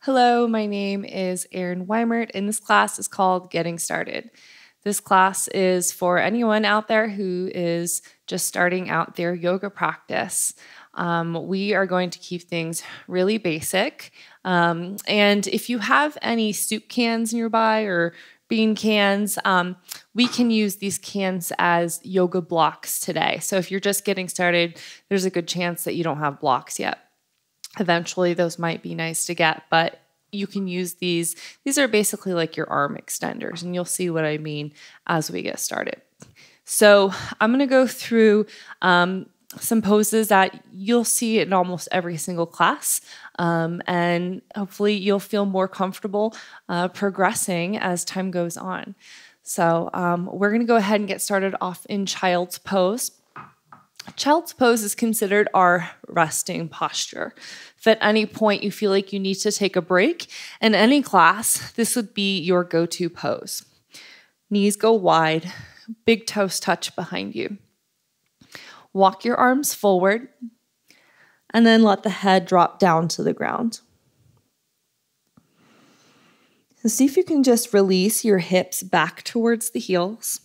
Hello, my name is Erin Wimert, and this class is called Getting Started. This class is for anyone out there who is just starting out their yoga practice. We are going to keep things really basic. And if you have any soup cans nearby or bean cans, we can use these cans as yoga blocks today. So if you're just getting started, there's a good chance that you don't have blocks yet. Eventually, those might be nice to get, but you can use these. These are basically like your arm extenders, and you'll see what I mean as we get started. So I'm going to go through some poses that you'll see in almost every single class, and hopefully you'll feel more comfortable progressing as time goes on. So we're going to go ahead and get started off in child's pose. Child's pose is considered our resting posture. If at any point you feel like you need to take a break in any class, this would be your go-to pose. Knees go wide, big toes touch behind you. Walk your arms forward, and then let the head drop down to the ground. So see if you can just release your hips back towards the heels.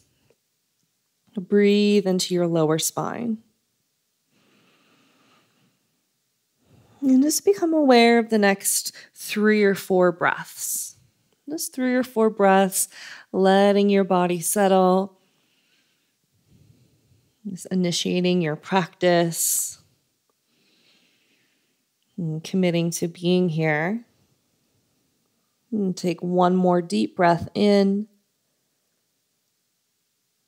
Breathe into your lower spine. And just become aware of the next 3 or 4 breaths. Just 3 or 4 breaths, letting your body settle. Just initiating your practice. And committing to being here. And take one more deep breath in.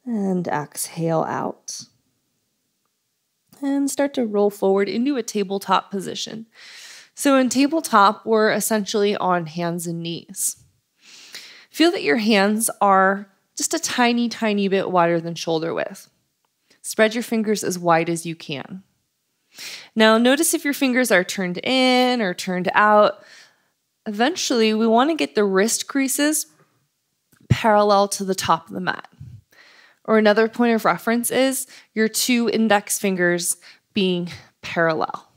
And exhale out. And start to roll forward into a tabletop position. So in tabletop, we're essentially on hands and knees. Feel that your hands are just a tiny, tiny bit wider than shoulder width. Spread your fingers as wide as you can. Now notice if your fingers are turned in or turned out. Eventually, we want to get the wrist creases parallel to the top of the mat. Or another point of reference is your 2 index fingers being parallel.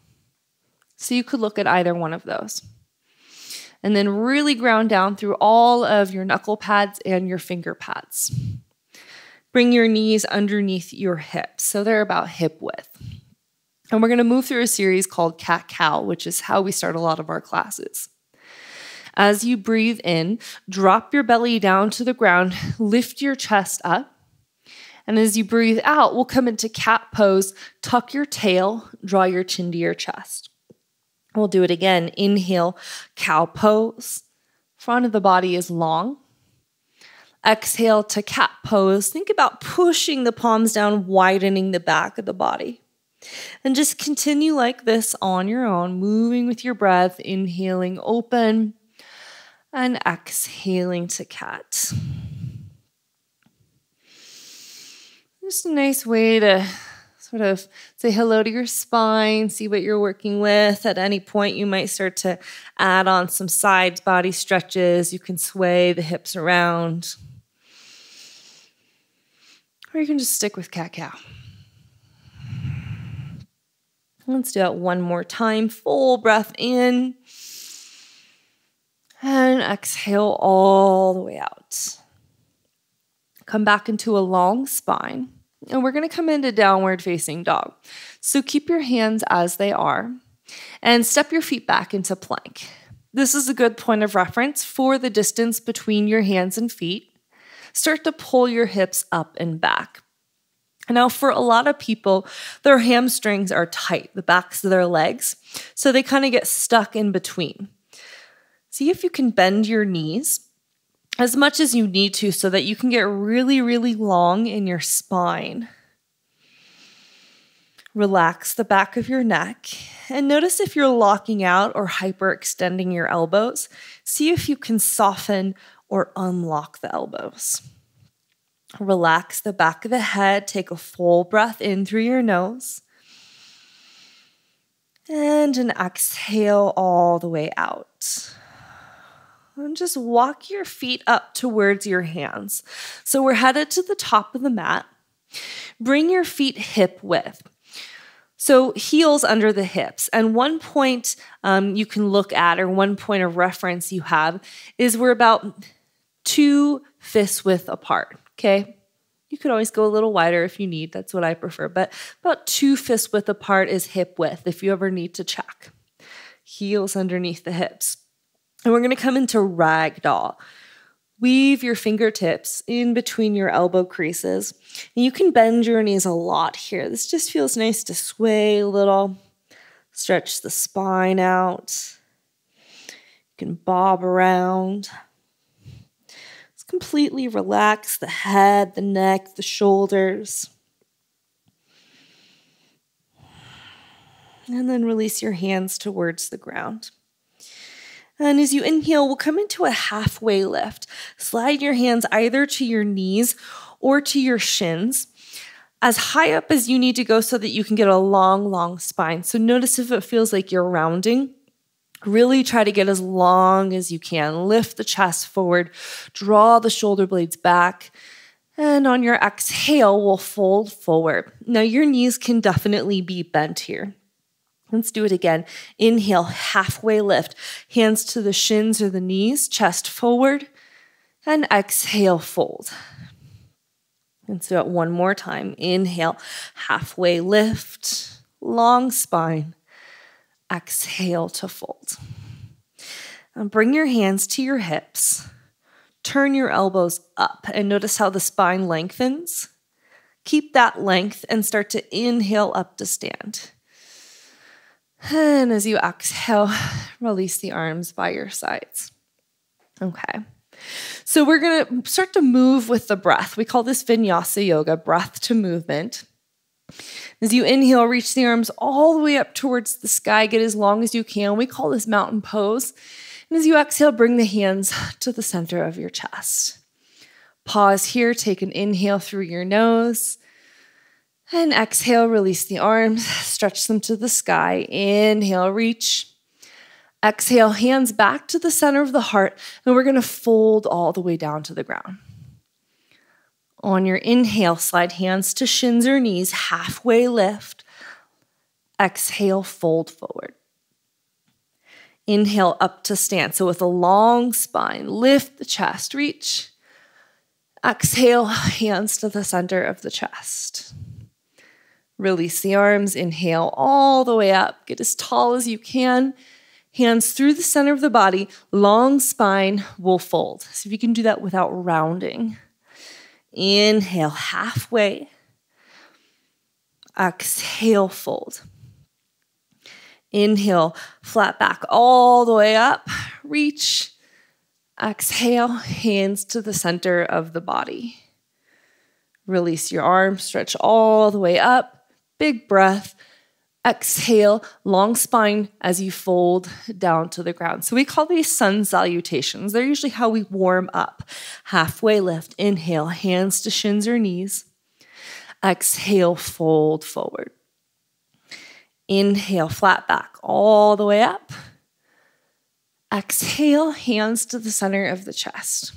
So you could look at either one of those. And then really ground down through all of your knuckle pads and your finger pads. Bring your knees underneath your hips, so they're about hip width. And we're going to move through a series called cat-cow, which is how we start a lot of our classes. As you breathe in, drop your belly down to the ground, lift your chest up. And as you breathe out, we'll come into cat pose, tuck your tail, draw your chin to your chest. We'll do it again. Inhale, cow pose. Front of the body is long. Exhale to cat pose. Think about pushing the palms down, widening the back of the body. And just continue like this on your own, moving with your breath, inhaling open and exhaling to cat. Just a nice way to sort of say hello to your spine, see what you're working with. At any point, you might start to add on some side body stretches. You can sway the hips around. Or you can just stick with cat-cow. Let's do it one more time. Full breath in. And exhale all the way out. Come back into a long spine. And we're going to come into downward facing dog. So keep your hands as they are and step your feet back into plank. This is a good point of reference for the distance between your hands and feet. Start to pull your hips up and back. Now, for a lot of people, their hamstrings are tight, the backs of their legs, so they kind of get stuck in between. See if you can bend your knees as much as you need to so that you can get really, really long in your spine. Relax the back of your neck and notice if you're locking out or hyperextending your elbows. See if you can soften or unlock the elbows. Relax the back of the head. Take a full breath in through your nose. And an exhale all the way out. And just walk your feet up towards your hands. So we're headed to the top of the mat. Bring your feet hip width. So heels under the hips. And one point you can look at, or one point of reference you have, is we're about 2 fist width apart, okay? You could always go a little wider if you need. That's what I prefer. But about 2 fist width apart is hip width if you ever need to check. Heels underneath the hips. And we're going to come into Ragdoll. Weave your fingertips in between your elbow creases. And you can bend your knees a lot here. This just feels nice to sway a little. Stretch the spine out. You can bob around. Completely relax the head, the neck, the shoulders. And then release your hands towards the ground. And as you inhale, we'll come into a halfway lift. Slide your hands either to your knees or to your shins, as high up as you need to go so that you can get a long, long spine. So notice if it feels like you're rounding. Really try to get as long as you can. Lift the chest forward, draw the shoulder blades back, and on your exhale, we'll fold forward. Now your knees can definitely be bent here. Let's do it again. Inhale, halfway lift, hands to the shins or the knees, chest forward, and exhale, fold. Let's do it one more time. Inhale, halfway lift, long spine. Exhale to fold. And bring your hands to your hips. Turn your elbows up and notice how the spine lengthens. Keep that length and start to inhale up to stand. And as you exhale, release the arms by your sides. Okay. So we're going to start to move with the breath. We call this Vinyasa Yoga, breath to movement. As you inhale, reach the arms all the way up towards the sky. Get as long as you can. We call this mountain pose. And as you exhale, bring the hands to the center of your chest. Pause here. Take an inhale through your nose. And exhale, release the arms. Stretch them to the sky. Inhale, reach. Exhale, hands back to the center of the heart. And we're going to fold all the way down to the ground. On your inhale, slide hands to shins or knees, halfway lift. Exhale, fold forward. Inhale up to stand. So with a long spine, lift the chest, reach. Exhale, hands to the center of the chest. Release the arms, inhale all the way up. Get as tall as you can. Hands through the center of the body, long spine will fold. So if you can do that without rounding. Inhale, halfway. Exhale, fold. Inhale, flat back all the way up. Reach. Exhale, hands to the center of the body. Release your arms, stretch all the way up. Big breath. Exhale, long spine as you fold down to the ground. So we call these sun salutations. They're usually how we warm up. Halfway lift, inhale, hands to shins or knees. Exhale, fold forward. Inhale, flat back all the way up. Exhale, hands to the center of the chest.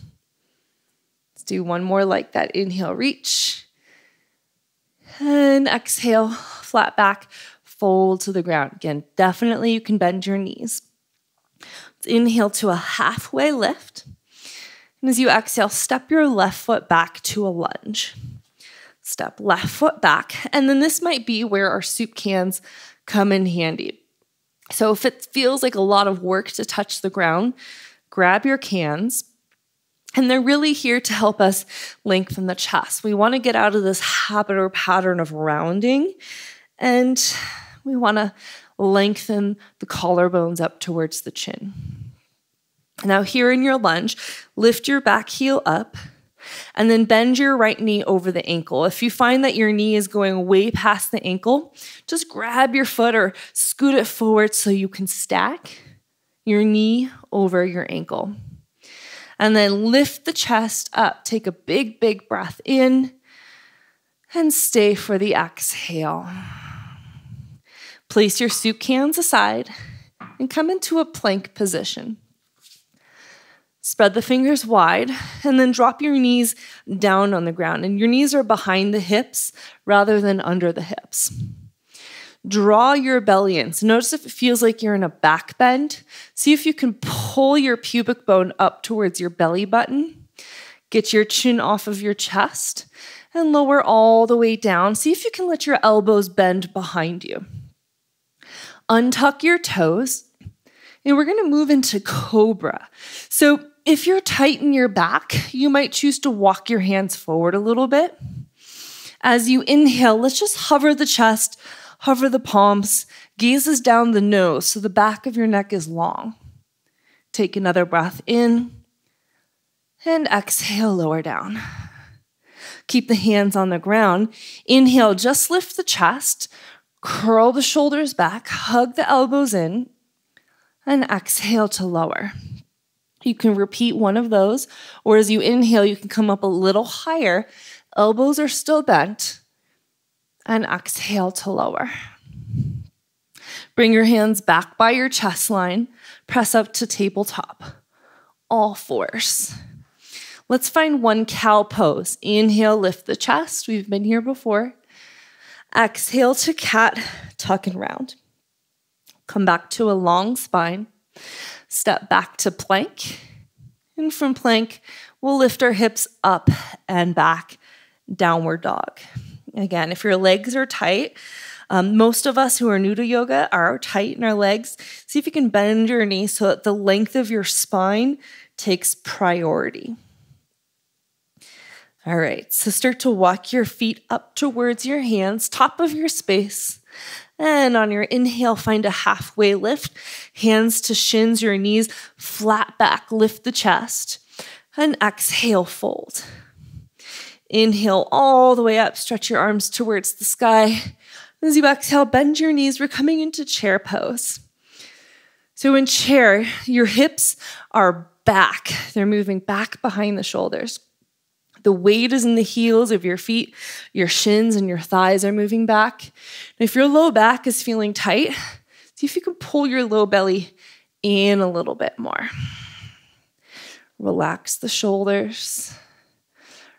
Let's do one more like that. Inhale, reach. And exhale, flat back. Fold to the ground. Again, definitely you can bend your knees. Let's inhale to a halfway lift. And as you exhale, step your left foot back to a lunge. Step left foot back. And then this might be where our soup cans come in handy. So if it feels like a lot of work to touch the ground, grab your cans. And they're really here to help us lengthen the chest. We want to get out of this habit or pattern of rounding. And we want to lengthen the collarbones up towards the chin. Now here in your lunge, lift your back heel up and then bend your right knee over the ankle. If you find that your knee is going way past the ankle, just grab your foot or scoot it forward so you can stack your knee over your ankle. And then lift the chest up. Take a big, big breath in and stay for the exhale. Place your soup cans aside and come into a plank position. Spread the fingers wide and then drop your knees down on the ground. And your knees are behind the hips rather than under the hips. Draw your belly in. So notice if it feels like you're in a back bend. See if you can pull your pubic bone up towards your belly button. Get your chin off of your chest and lower all the way down. See if you can let your elbows bend behind you. Untuck your toes, and we're going to move into Cobra. So if you're tight in your back, you might choose to walk your hands forward a little bit. As you inhale, let's just hover the chest, hover the palms, gazes down the nose so the back of your neck is long. Take another breath in, and exhale, lower down. Keep the hands on the ground. Inhale, just lift the chest, curl the shoulders back, hug the elbows in, and exhale to lower. You can repeat one of those, or as you inhale, you can come up a little higher. Elbows are still bent, and exhale to lower. Bring your hands back by your chest line. Press up to tabletop. All fours. Let's find one cow pose. Inhale, lift the chest. We've been here before. Exhale to cat, tuck and round. Come back to a long spine. Step back to plank. And from plank, we'll lift our hips up and back, downward dog. Again, if your legs are tight, most of us who are new to yoga are tight in our legs. See if you can bend your knees so that the length of your spine takes priority. All right, so start to walk your feet up towards your hands, top of your space. And on your inhale, find a halfway lift. Hands to shins, your knees flat back, lift the chest. And exhale, fold. Inhale all the way up, stretch your arms towards the sky. As you exhale, bend your knees. We're coming into chair pose. So in chair, your hips are back. They're moving back behind the shoulders. The weight is in the heels of your feet. Your shins and your thighs are moving back. And if your low back is feeling tight, see if you can pull your low belly in a little bit more. Relax the shoulders.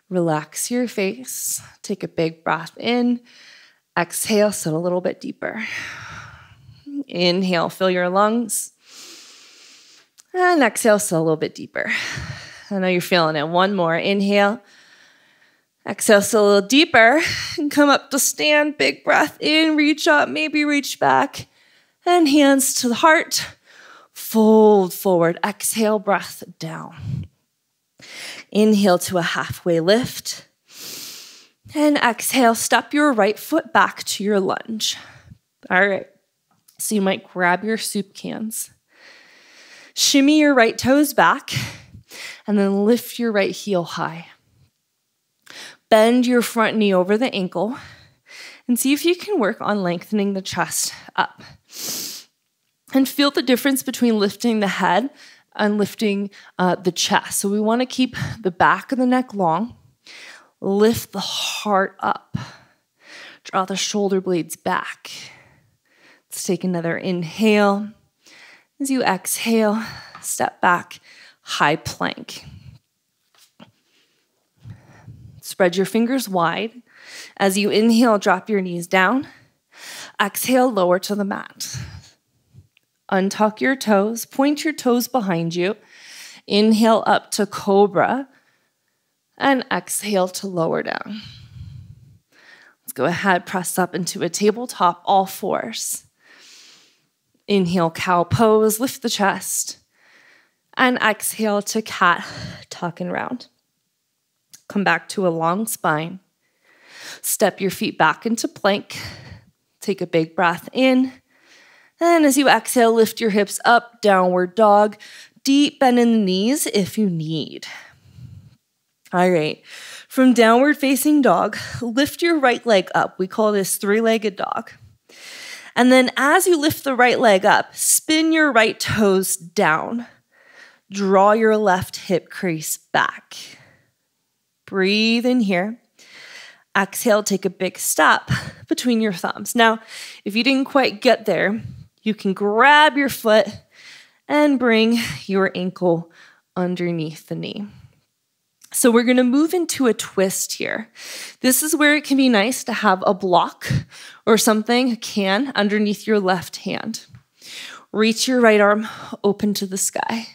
Relax your face. Take a big breath in. Exhale, sit a little bit deeper. Inhale, fill your lungs. And exhale, sit a little bit deeper. I know you're feeling it. One more. Inhale. Exhale, sit a little deeper. And come up to stand. Big breath in. Reach up. Maybe reach back. And hands to the heart. Fold forward. Exhale, breath down. Inhale to a halfway lift. And exhale, step your right foot back to your lunge. All right. So you might grab your soup cans. Shimmy your right toes back. And then lift your right heel high. Bend your front knee over the ankle. And see if you can work on lengthening the chest up. And feel the difference between lifting the head and lifting the chest. So we want to keep the back of the neck long. Lift the heart up. Draw the shoulder blades back. Let's take another inhale. As you exhale, step back, high plank. Spread your fingers wide. As you inhale, drop your knees down. Exhale, lower to the mat. Untuck your toes. Point your toes behind you. Inhale up to Cobra. And exhale to lower down. Let's go ahead, press up into a tabletop, all fours. Inhale, cow pose, lift the chest. And exhale to cat, tuck and round. Come back to a long spine. Step your feet back into plank. Take a big breath in. And as you exhale, lift your hips up, downward dog. Deep bend in the knees if you need. All right. From downward facing dog, lift your right leg up. We call this three-legged dog. And then as you lift the right leg up, spin your right toes down. Draw your left hip crease back. Breathe in here. Exhale, take a big step between your thumbs. Now, if you didn't quite get there, you can grab your foot and bring your ankle underneath the knee. So we're going to move into a twist here. This is where it can be nice to have a block or something, a can, underneath your left hand. Reach your right arm open to the sky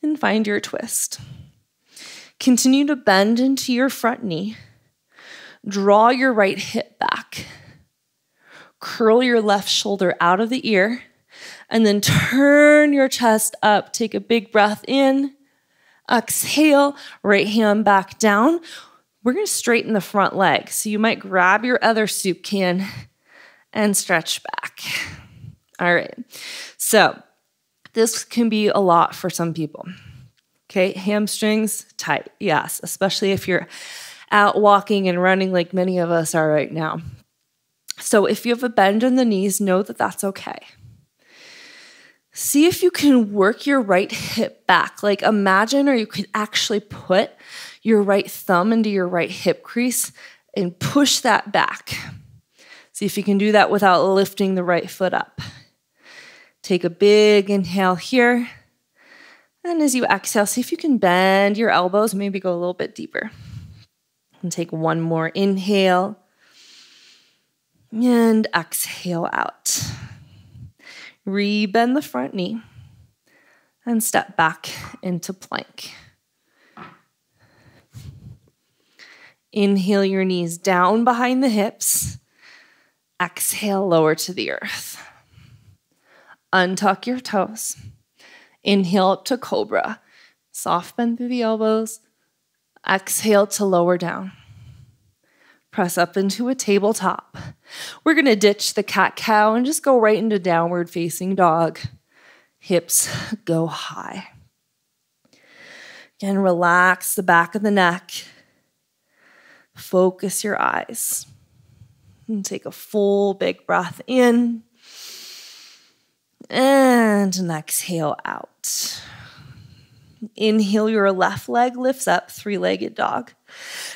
and find your twist. Continue to bend into your front knee. Draw your right hip back. Curl your left shoulder out of the ear, and then turn your chest up. Take a big breath in. Exhale, right hand back down. We're going to straighten the front leg. So you might grab your other soup can and stretch back. All right. So this can be a lot for some people. Okay, hamstrings tight. Yes, especially if you're out walking and running like many of us are right now. So if you have a bend in the knees, know that that's okay. See if you can work your right hip back. Like imagine, or you could actually put your right thumb into your right hip crease and push that back. See if you can do that without lifting the right foot up. Take a big inhale here. And as you exhale, see if you can bend your elbows, maybe go a little bit deeper. And take one more inhale. And exhale out. Rebend the front knee and step back into plank. Inhale your knees down behind the hips. Exhale, lower to the earth. Untuck your toes. Inhale up to Cobra. Soft bend through the elbows. Exhale to lower down. Press up into a tabletop. We're going to ditch the cat-cow and just go right into downward facing dog. Hips go high. Again, relax the back of the neck. Focus your eyes. And take a full big breath in. And an exhale out. Inhale, your left leg lifts up, three-legged dog.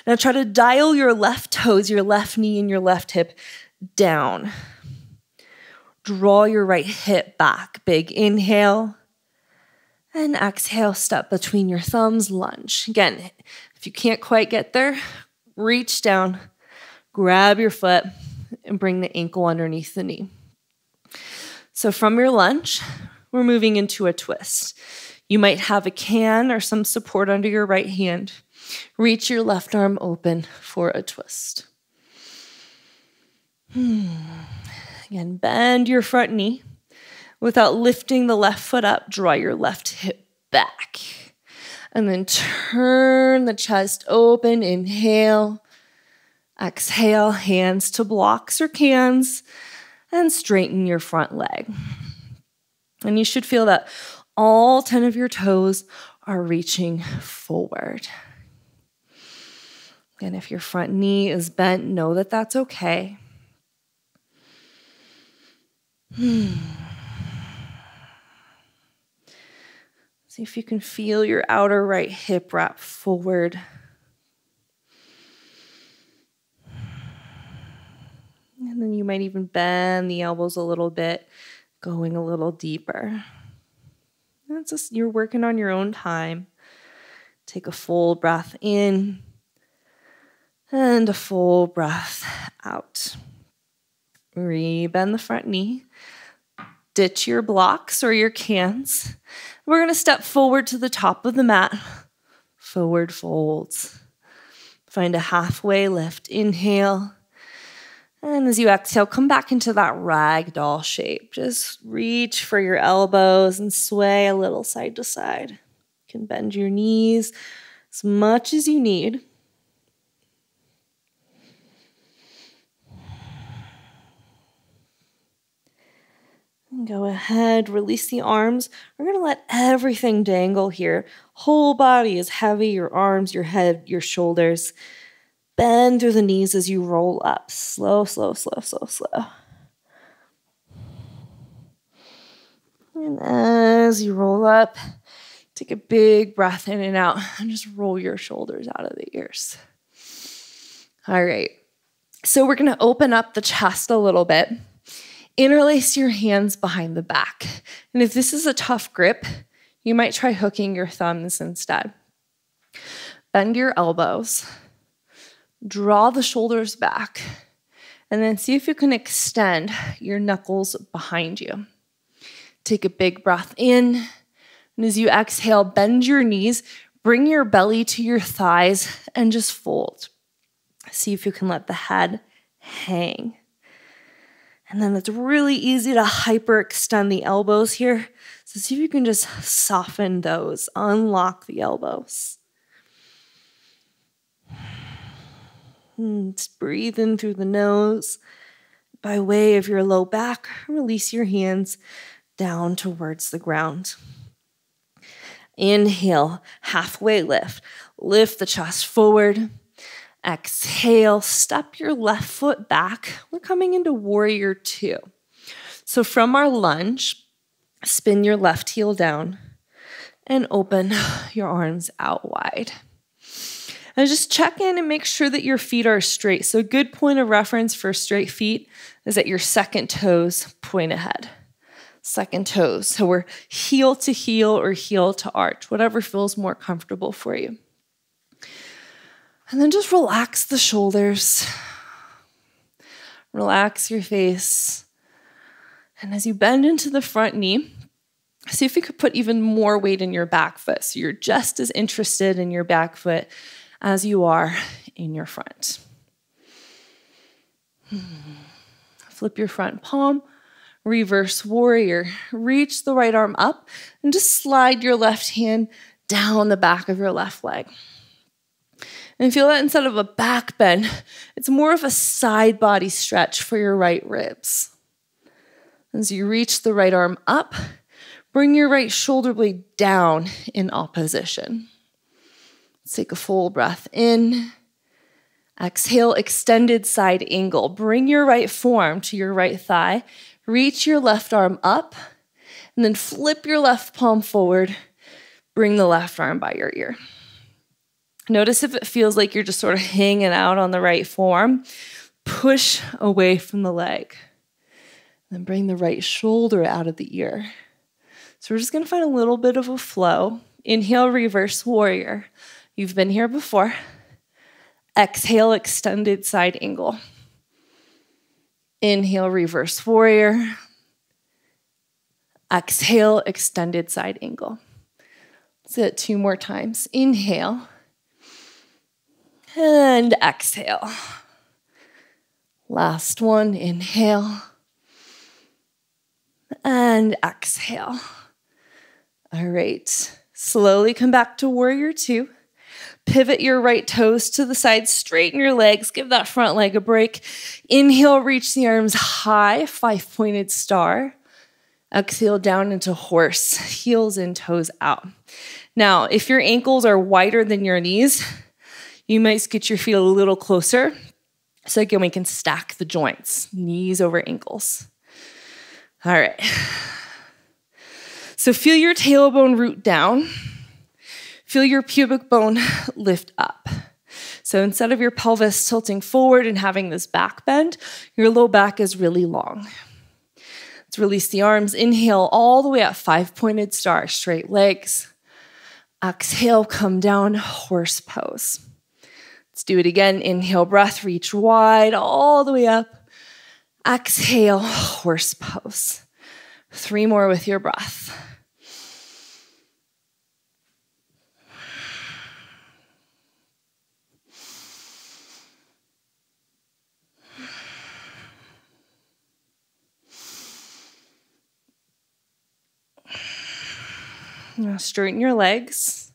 Now try to dial your left toes, your left knee, and your left hip down. Draw your right hip back. Big inhale. And exhale, step between your thumbs, lunge. Again, if you can't quite get there, reach down, grab your foot, and bring the ankle underneath the knee. So from your lunge, we're moving into a twist. You might have a can or some support under your right hand. Reach your left arm open for a twist. Again, bend your front knee. Without lifting the left foot up, draw your left hip back. And then turn the chest open. Inhale. Exhale, hands to blocks or cans. And straighten your front leg. And you should feel that all 10 of your toes are reaching forward. And if your front knee is bent, know that that's okay. See if you can feel your outer right hip wrap forward. And then you might even bend the elbows a little bit, going a little deeper. That's just, you're working on your own time. Take a full breath in and a full breath out. Rebend the front knee. Ditch your blocks or your cans. We're going to step forward to the top of the mat. Forward folds. Find a halfway lift. Inhale. And as you exhale, come back into that ragdoll shape. Just reach for your elbows and sway a little side to side. You can bend your knees as much as you need. And go ahead, release the arms. We're going to let everything dangle here. Whole body is heavy, your arms, your head, your shoulders. Bend through the knees as you roll up. Slow, slow, slow, slow, slow. And as you roll up, take a big breath in and out and just roll your shoulders out of the ears. All right. So we're going to open up the chest a little bit. Interlace your hands behind the back. And if this is a tough grip, you might try hooking your thumbs instead. Bend your elbows. Draw the shoulders back. And then see if you can extend your knuckles behind you. Take a big breath in. And as you exhale, bend your knees. Bring your belly to your thighs and just fold. See if you can let the head hang. And then it's really easy to hyperextend the elbows here. So see if you can just soften those, unlock the elbows. Just breathe in through the nose. By way of your low back, release your hands down towards the ground. Inhale, halfway lift. Lift the chest forward. Exhale, step your left foot back. We're coming into warrior two. So from our lunge, spin your left heel down and open your arms out wide. And just check in and make sure that your feet are straight. So a good point of reference for straight feet is that your second toes point ahead. Second toes. So we're heel to heel or heel to arch, whatever feels more comfortable for you. And then just relax the shoulders. Relax your face. And as you bend into the front knee, see if you could put even more weight in your back foot. So you're just as interested in your back foot as you are in your front. Flip your front palm, reverse warrior. Reach the right arm up and just slide your left hand down the back of your left leg. And feel that instead of a back bend, it's more of a side body stretch for your right ribs. As you reach the right arm up, bring your right shoulder blade down in opposition. Let's take a full breath in. Exhale, extended side angle. Bring your right forearm to your right thigh. Reach your left arm up, and then flip your left palm forward. Bring the left arm by your ear. Notice if it feels like you're just sort of hanging out on the right forearm. Push away from the leg. Then bring the right shoulder out of the ear. So we're just going to find a little bit of a flow. Inhale, reverse warrior. You've been here before. Exhale, extended side angle. Inhale, reverse warrior. Exhale, extended side angle. Let's do it 2 more times. Inhale. And exhale. Last one, inhale. And exhale. All right. Slowly come back to warrior two. Pivot your right toes to the side, straighten your legs, give that front leg a break. Inhale, reach the arms high, 5-pointed star. Exhale down into horse, heels and toes out. Now, if your ankles are wider than your knees, you might get your feet a little closer. So again, we can stack the joints, knees over ankles. All right. So feel your tailbone root down. Feel your pubic bone lift up. So instead of your pelvis tilting forward and having this back bend, your low back is really long. Let's release the arms. Inhale all the way up, 5-pointed star, straight legs. Exhale, come down, horse pose. Let's do it again. Inhale, breath, reach wide all the way up. Exhale, horse pose. 3 more with your breath. Now straighten your legs.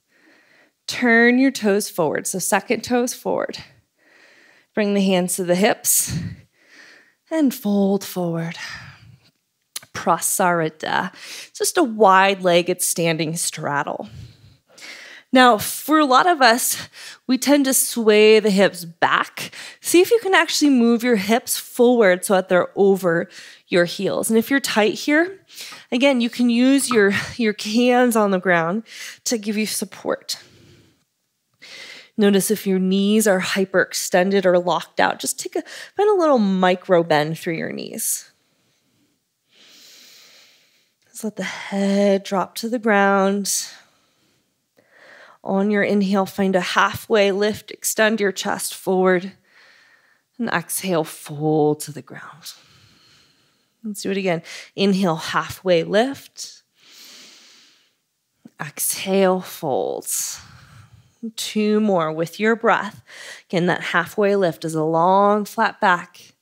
Turn your toes forward. So second toes forward. Bring the hands to the hips and fold forward. Prasarita. Just a wide-legged standing straddle. Now, for a lot of us, we tend to sway the hips back. See if you can actually move your hips forward so that they're over your heels. And if you're tight here, again, you can use your hands on the ground to give you support. Notice if your knees are hyperextended or locked out. Just find a little micro bend through your knees. Just let the head drop to the ground. On your inhale, find a halfway lift. Extend your chest forward. And exhale, fold to the ground. Let's do it again. Inhale, halfway lift. Exhale, folds. 2 more with your breath. Again, that halfway lift is a long, flat back.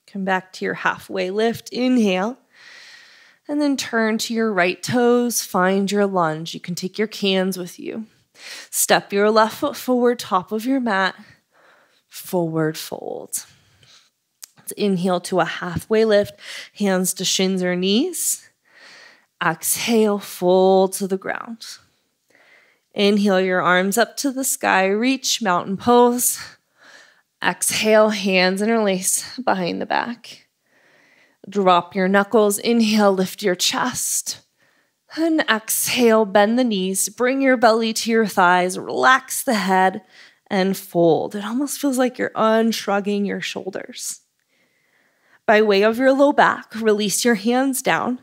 Come back to your halfway lift. Inhale. And then turn to your right toes. Find your lunge. You can take your cans with you. Step your left foot forward, top of your mat. Forward fold. Let's inhale to a halfway lift. Hands to shins or knees. Exhale, fold to the ground. Inhale your arms up to the sky. Reach, mountain pose. Exhale, hands interlace behind the back. Drop your knuckles. Inhale, lift your chest. And exhale, bend the knees. Bring your belly to your thighs. Relax the head and fold. It almost feels like you're unshrugging your shoulders. By way of your low back, release your hands down.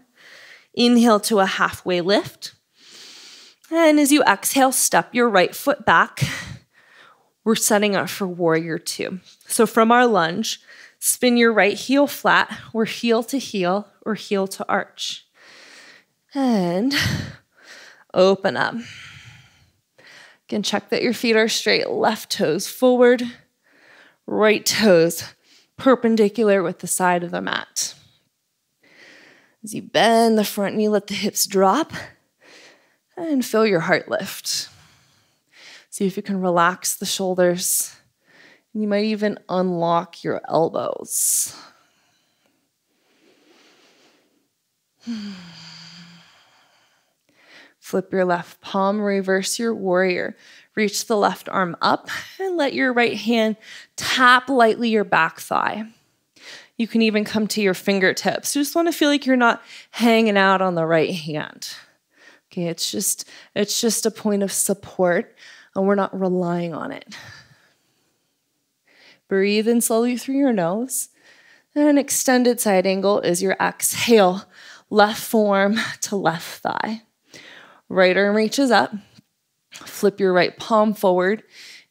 Inhale to a halfway lift. And as you exhale, step your right foot back. We're setting up for warrior 2. So from our lunge, spin your right heel flat, or heel to heel, or heel to arch. And open up. Again, check that your feet are straight. Left toes forward, right toes perpendicular with the side of the mat. As you bend the front knee, let the hips drop, and feel your heart lift. See if you can relax the shoulders. You might even unlock your elbows. Flip your left palm, reverse your warrior. Reach the left arm up and let your right hand tap lightly your back thigh. You can even come to your fingertips. You just want to feel like you're not hanging out on the right hand. Okay, it's just a point of support, and we're not relying on it. Breathe in slowly through your nose. And an extended side angle is your exhale. Left forearm to left thigh. Right arm reaches up. Flip your right palm forward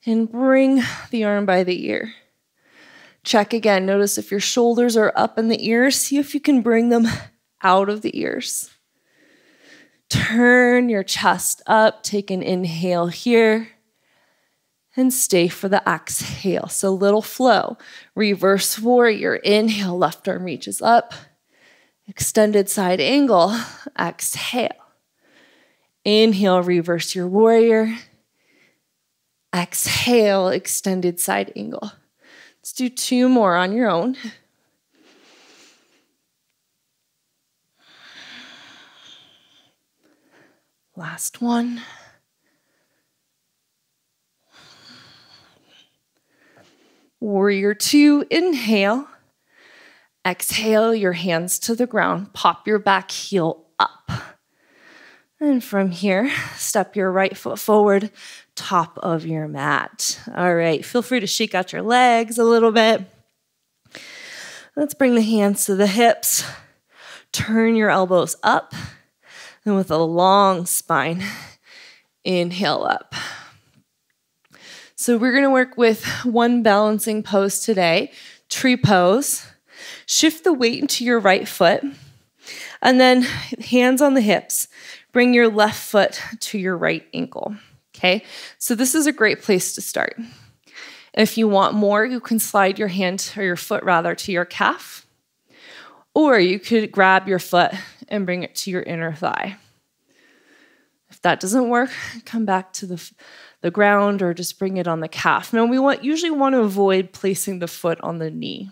and bring the arm by the ear. Check again. Notice if your shoulders are up in the ears. See if you can bring them out of the ears. Turn your chest up. Take an inhale here. And stay for the exhale. So little flow. Reverse warrior. Inhale, left arm reaches up. Extended side angle. Exhale. Inhale, reverse your warrior. Exhale, extended side angle. Let's do 2 more on your own. Last one. Warrior 2, inhale. Exhale, your hands to the ground. Pop your back heel up. And from here, step your right foot forward, top of your mat. All right, feel free to shake out your legs a little bit. Let's bring the hands to the hips. Turn your elbows up. And with a long spine, inhale up. So we're going to work with one balancing pose today, tree pose. Shift the weight into your right foot, and then hands on the hips. Bring your left foot to your right ankle, okay? So this is a great place to start. If you want more, you can slide your hand, or your foot rather, to your calf, or you could grab your foot and bring it to your inner thigh. If that doesn't work, come back to the ground or just bring it on the calf. Now, we usually want to avoid placing the foot on the knee.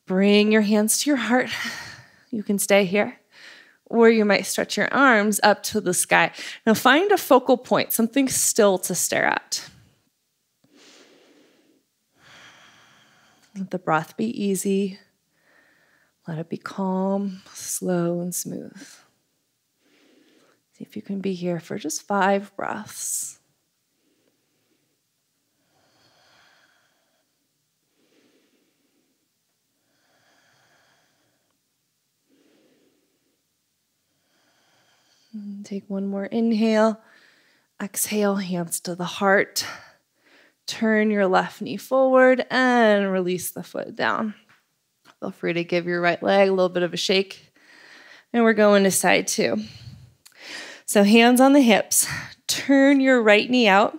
Bring your hands to your heart. You can stay here. Or you might stretch your arms up to the sky. Now find a focal point, something still to stare at. Let the breath be easy. Let it be calm, slow, and smooth. See if you can be here for just 5 breaths. Take one more inhale. Exhale, hands to the heart. Turn your left knee forward and release the foot down. Feel free to give your right leg a little bit of a shake. And we're going to side two. So hands on the hips. Turn your right knee out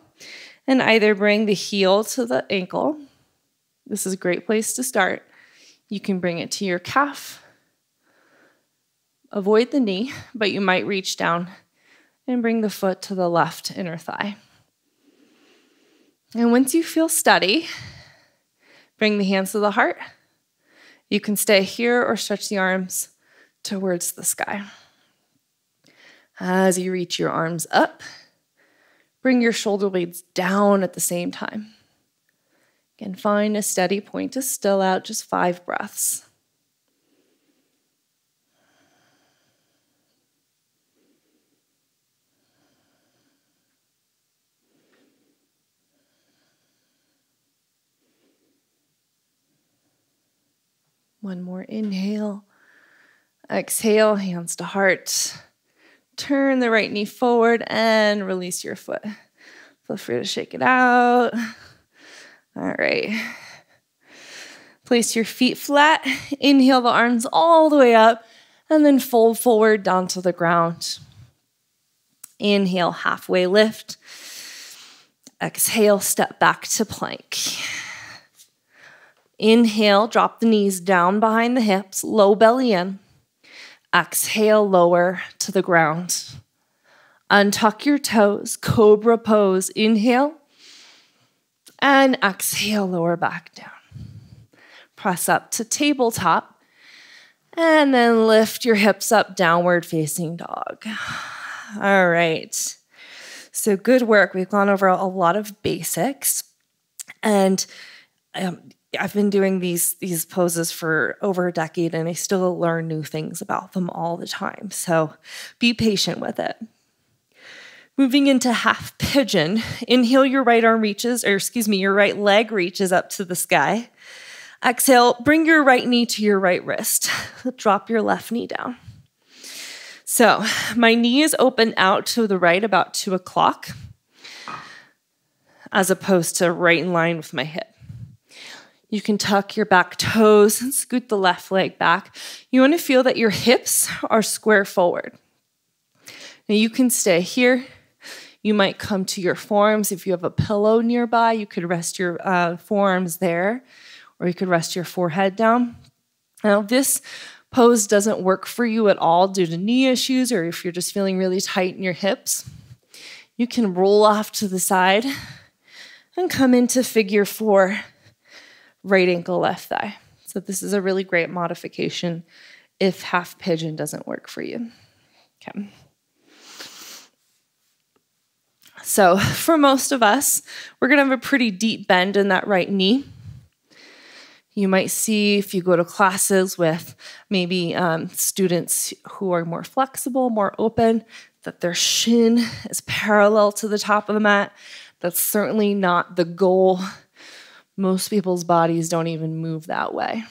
and either bring the heel to the ankle. This is a great place to start. You can bring it to your calf. Avoid the knee, but you might reach down and bring the foot to the left inner thigh. And once you feel steady, bring the hands to the heart. You can stay here or stretch the arms towards the sky. As you reach your arms up, bring your shoulder blades down at the same time. Again, find a steady point to still out, just 5 breaths. One more inhale. Exhale, hands to heart. Turn the right knee forward and release your foot. Feel free to shake it out. All right. Place your feet flat. Inhale the arms all the way up and then fold forward down to the ground. Inhale, halfway lift. Exhale, step back to plank. Inhale, drop the knees down behind the hips, low belly in. Exhale, lower to the ground. Untuck your toes, Cobra pose. Inhale, and exhale, lower back down. Press up to tabletop, and then lift your hips up, downward facing dog. All right. So good work. We've gone over a lot of basics, and I've been doing these poses for over a decade, and I still learn new things about them all the time. So be patient with it. Moving into half pigeon, inhale, your right leg reaches up to the sky. Exhale, bring your right knee to your right wrist. Drop your left knee down. So my knee is open out to the right about 2 o'clock, as opposed to right in line with my hip. You can tuck your back toes and scoot the left leg back. You want to feel that your hips are square forward. Now you can stay here. You might come to your forearms. If you have a pillow nearby, you could rest your forearms there, or you could rest your forehead down. Now this pose doesn't work for you at all due to knee issues, or if you're just feeling really tight in your hips, you can roll off to the side and come into figure 4. Right ankle, left thigh. So this is a really great modification if half pigeon doesn't work for you. Okay. So for most of us, we're going to have a pretty deep bend in that right knee. You might see if you go to classes with maybe students who are more flexible, more open, that their shin is parallel to the top of the mat. That's certainly not the goal. Most people's bodies don't even move that way.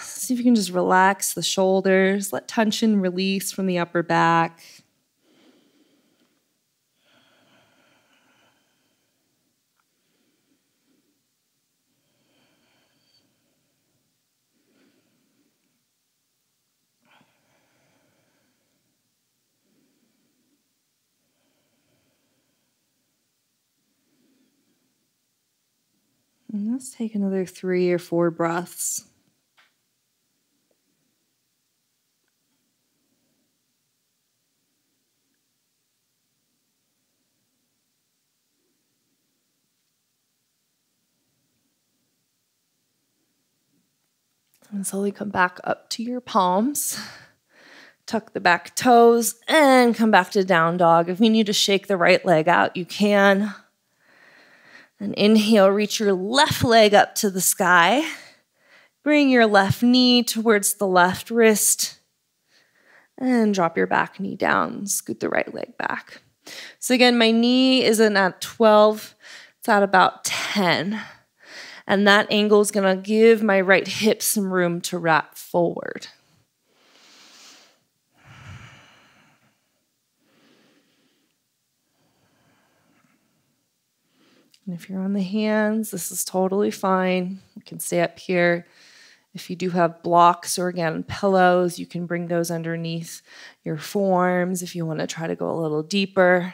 See if you can just relax the shoulders, let tension release from the upper back. And let's take another 3 or 4 breaths. And slowly come back up to your palms. Tuck the back toes and come back to down dog. If you need to shake the right leg out, you can. And inhale, reach your left leg up to the sky. Bring your left knee towards the left wrist. And drop your back knee down. Scoot the right leg back. So again, my knee isn't at 12. It's at about 10. And that angle is going to give my right hip some room to wrap forward. And if you're on the hands, this is totally fine. You can stay up here. If you do have blocks or, again, pillows, you can bring those underneath your forearms if you want to try to go a little deeper.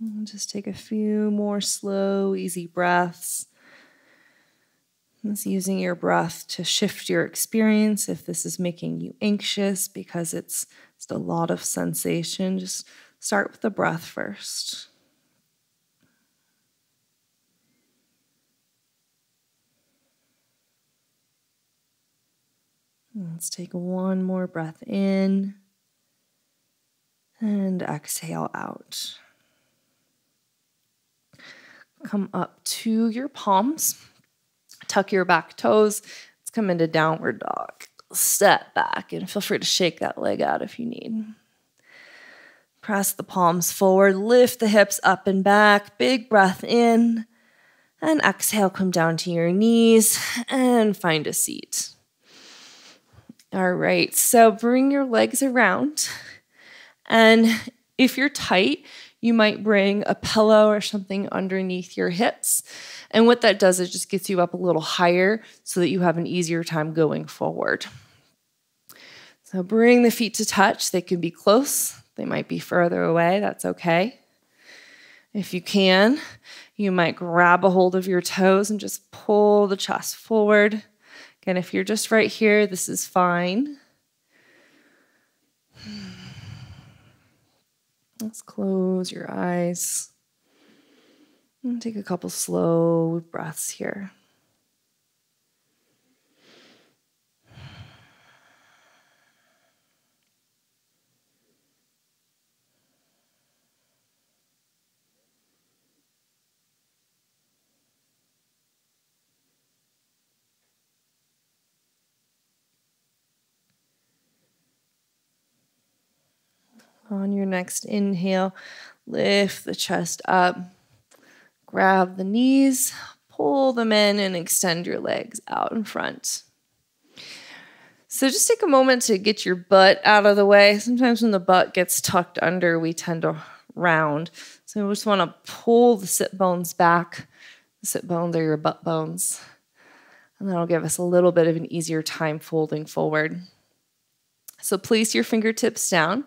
And just take a few more slow, easy breaths. It's using your breath to shift your experience. If this is making you anxious because it's just a lot of sensation, just start with the breath first. Let's take one more breath in and exhale out. Come up to your palms. Tuck your back toes. Let's come into downward dog. Step back and feel free to shake that leg out if you need. Press the palms forward. Lift the hips up and back. Big breath in. And exhale, come down to your knees and find a seat. All right, so bring your legs around. And if you're tight, you might bring a pillow or something underneath your hips. And what that does is just gets you up a little higher so that you have an easier time going forward. So bring the feet to touch. They can be close. They might be further away. That's okay. If you can, you might grab a hold of your toes and just pull the chest forward. Again, if you're just right here, this is fine. Let's close your eyes and take a couple slow breaths here. On your next inhale, lift the chest up, grab the knees, pull them in, and extend your legs out in front. So just take a moment to get your butt out of the way. Sometimes when the butt gets tucked under, we tend to round. So we just want to pull the sit bones back. The sit bones are your butt bones. And that'll give us a little bit of an easier time folding forward. So place your fingertips down.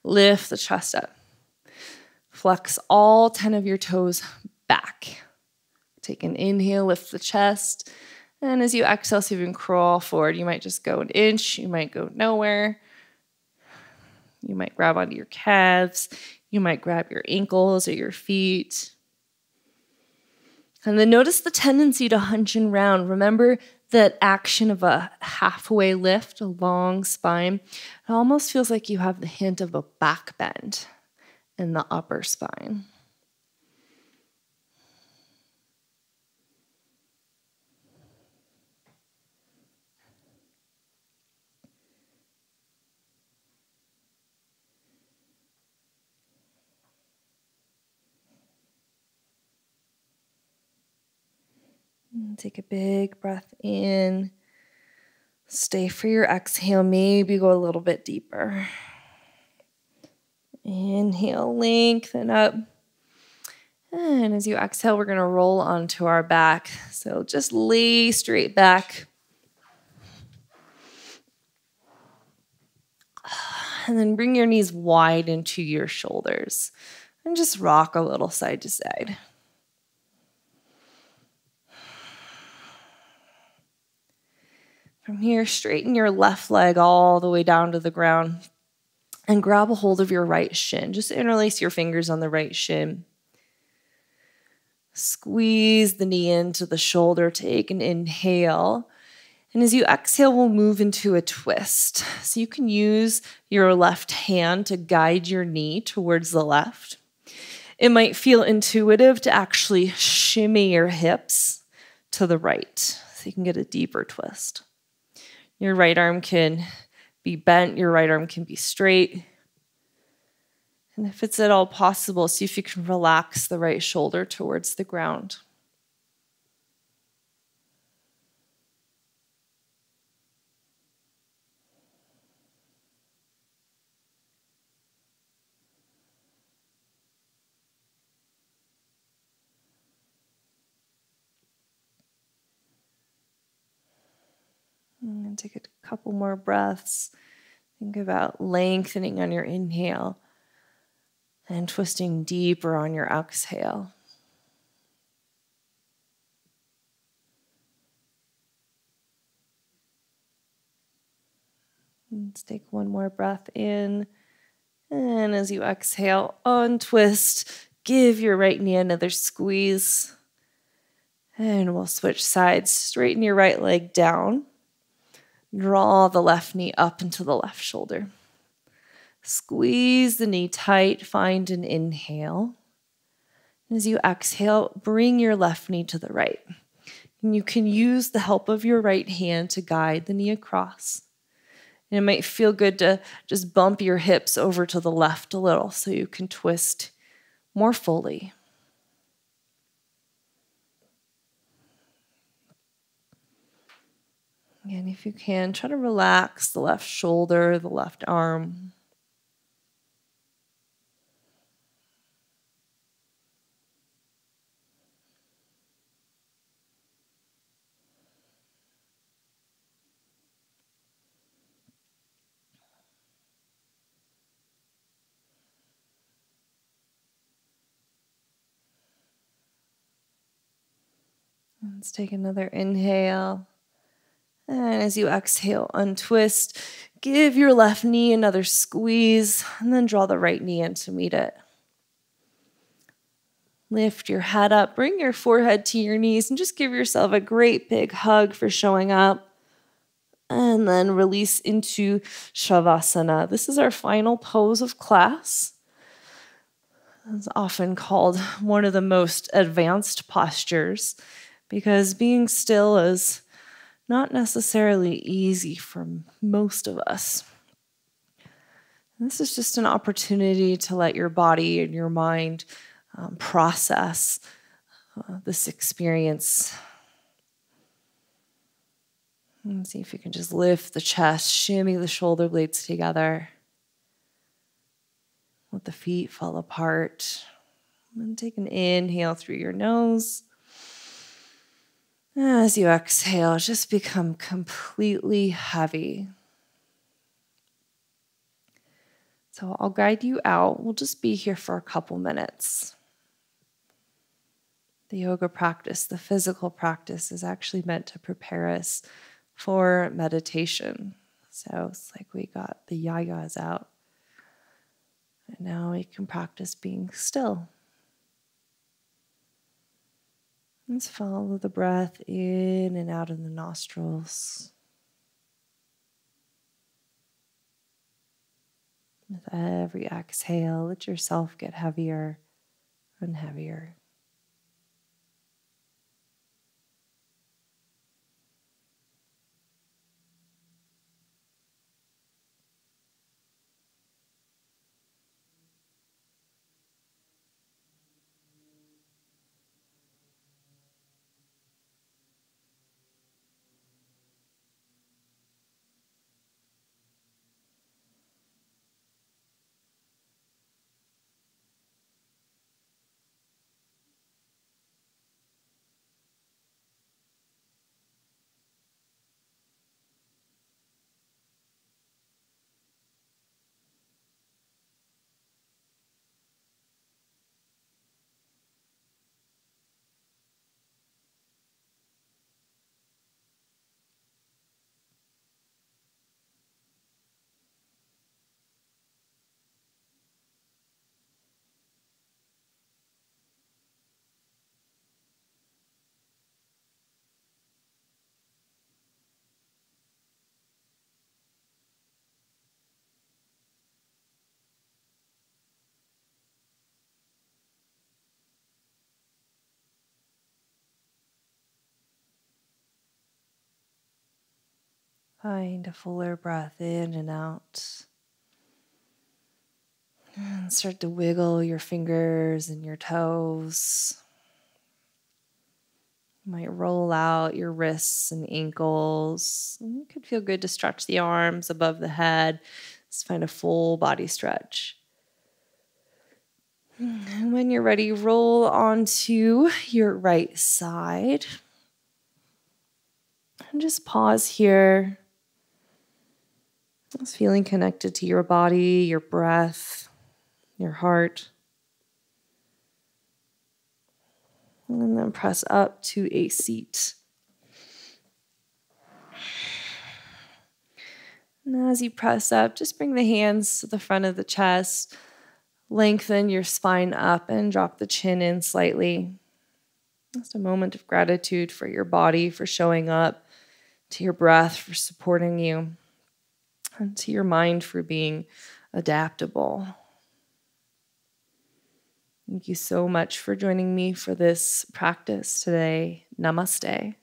Lift the chest up. Flex all 10 of your toes back. Take an inhale, lift the chest. And as you exhale, see if you can crawl forward. You might just go an inch. You might go nowhere. You might grab onto your calves. You might grab your ankles or your feet. And then notice the tendency to hunch and round. Remember that action of a halfway lift, a long spine. It almost feels like you have the hint of a back bend in the upper spine. Take a big breath in. Stay for your exhale. Maybe go a little bit deeper. Inhale, lengthen up. And as you exhale, we're going to roll onto our back. So just lay straight back. And then bring your knees wide into your shoulders. And just rock a little side to side. From here, straighten your left leg all the way down to the ground and grab a hold of your right shin. Just interlace your fingers on the right shin. Squeeze the knee into the shoulder. Take an inhale. And as you exhale, we'll move into a twist. So you can use your left hand to guide your knee towards the left. It might feel intuitive to actually shimmy your hips to the right so you can get a deeper twist. Your right arm can be bent, your right arm can be straight. And if it's at all possible, see if you can relax the right shoulder towards the ground. And take a couple more breaths. Think about lengthening on your inhale and twisting deeper on your exhale. Let's take one more breath in. And as you exhale, untwist. Give your right knee another squeeze. And we'll switch sides. Straighten your right leg down. Draw the left knee up into the left shoulder. Squeeze the knee tight. Find an inhale. As you exhale, bring your left knee to the right. And you can use the help of your right hand to guide the knee across. And it might feel good to just bump your hips over to the left a little so you can twist more fully. And if you can, try to relax the left shoulder, the left arm. Let's take another inhale. And as you exhale, untwist. Give your left knee another squeeze, and then draw the right knee in to meet it. Lift your head up, bring your forehead to your knees, and just give yourself a great big hug for showing up. And then release into Shavasana. This is our final pose of class. It's often called one of the most advanced postures because being still is not necessarily easy for most of us. And this is just an opportunity to let your body and your mind process this experience. And see if you can just lift the chest, shimmy the shoulder blades together. Let the feet fall apart. And take an inhale through your nose. As you exhale, just become completely heavy. So I'll guide you out. We'll just be here for a couple minutes. The yoga practice, the physical practice, is actually meant to prepare us for meditation. So it's like we got the yagas out. And now we can practice being still. Let's follow the breath in and out of the nostrils. With every exhale, let yourself get heavier and heavier. Find a fuller breath in and out. And start to wiggle your fingers and your toes. You might roll out your wrists and ankles. And it could feel good to stretch the arms above the head. Just find a full body stretch. And when you're ready, roll onto your right side. And just pause here. Just feeling connected to your body, your breath, your heart. And then press up to a seat. And as you press up, just bring the hands to the front of the chest. Lengthen your spine up and drop the chin in slightly. Just a moment of gratitude for your body, for showing up, to your breath, for supporting you, and to your mind for being adaptable. Thank you so much for joining me for this practice today. Namaste.